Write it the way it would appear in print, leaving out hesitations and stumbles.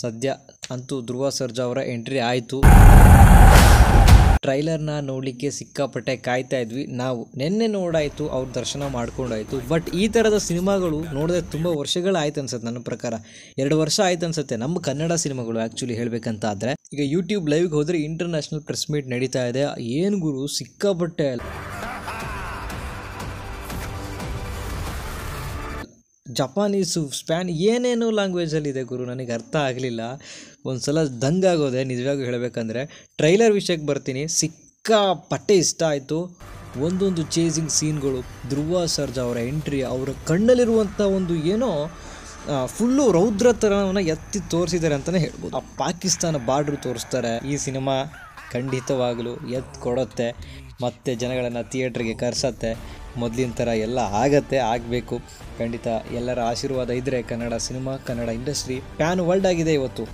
ಸದ್ಯ ಅಂತೂ ಧ್ರುವ ಸರ್ಜಾ ಅವರ ಎಂಟ್ರಿ ಆಯಿತು. ಟ್ರೈಲರ್ನ ನೋಡಲಿಕ್ಕೆ ಸಿಕ್ಕಾಪಟ್ಟೆ ಕಾಯ್ತಾ ಇದ್ವಿ ನಾವು. ನಿನ್ನೆ ನೋಡಾಯಿತು, ಅವ್ರ ದರ್ಶನ ಮಾಡ್ಕೊಂಡಾಯಿತು. ಬಟ್ ಈ ಥರದ ಸಿನಿಮಾಗಳು ನೋಡಿದ್ರೆ ತುಂಬ ವರ್ಷಗಳಾಯ್ತು ಅನ್ಸುತ್ತೆ. ನನ್ನ ಪ್ರಕಾರ 2 ವರ್ಷ ಆಯ್ತು ಅನ್ಸುತ್ತೆ ನಮ್ಮ ಕನ್ನಡ ಸಿನಿಮಾಗಳು ಆ್ಯಕ್ಚುಲಿ ಹೇಳಬೇಕಂತ ಆದರೆ. ಈಗ ಯೂಟ್ಯೂಬ್ ಲೈವ್ಗೆ ಹೋದರೆ ಇಂಟರ್ನ್ಯಾಷನಲ್ ಪ್ರೆಸ್ ಮೀಟ್ ನಡೀತಾ ಇದೆ. ಏನು ಗುರು ಸಿಕ್ಕಾಪಟ್ಟೆ ಜಪಾನೀಸು, ಸ್ಪ್ಯಾನ್ ಏನೇನೋ ಲ್ಯಾಂಗ್ವೇಜಲ್ಲಿದೆ ಗುರು, ನನಗೆ ಅರ್ಥ ಆಗಲಿಲ್ಲ. ಒಂದು ಸಲ ದಂಗಾಗೋದೆ ನಿಜವಾಗೂ ಹೇಳಬೇಕಂದ್ರೆ. ಟ್ರೈಲರ್ ವಿಷಯಕ್ಕೆ ಬರ್ತೀನಿ. ಸಿಕ್ಕಾಪಟ್ಟೆ ಇಷ್ಟ ಆಯಿತು. ಒಂದೊಂದು ಚೇಸಿಂಗ್ ಸೀನ್ಗಳು, ಧ್ರುವ ಸರ್ಜಾ ಅವರ ಎಂಟ್ರಿ, ಅವರ ಕಣ್ಣಲ್ಲಿರುವಂಥ ಒಂದು ಏನೋ ಫುಲ್ಲು ರೌದ್ರ ಥರವನ್ನು ಎತ್ತಿ ತೋರಿಸಿದ್ದಾರೆ ಅಂತಲೇ ಹೇಳ್ಬೋದು. ಆ ಪಾಕಿಸ್ತಾನ ಬಾರ್ಡ್ರು ತೋರಿಸ್ತಾರೆ. ಈ ಸಿನಿಮಾ ಖಂಡಿತವಾಗಲೂ ಎತ್ತು ಕೊಡುತ್ತೆ, ಮತ್ತು ಜನಗಳನ್ನು ಥಿಯೇಟ್ರಿಗೆ ಕರೆಸತ್ತೆ. ಮೊದಲಿನ ಥರ ಎಲ್ಲ ಆಗಬೇಕು ಖಂಡಿತ. ಎಲ್ಲರ ಆಶೀರ್ವಾದ ಇದ್ದರೆ Kannada cinema, Kannada industry PAN world ಆಗಿದೆ ಇವತ್ತು.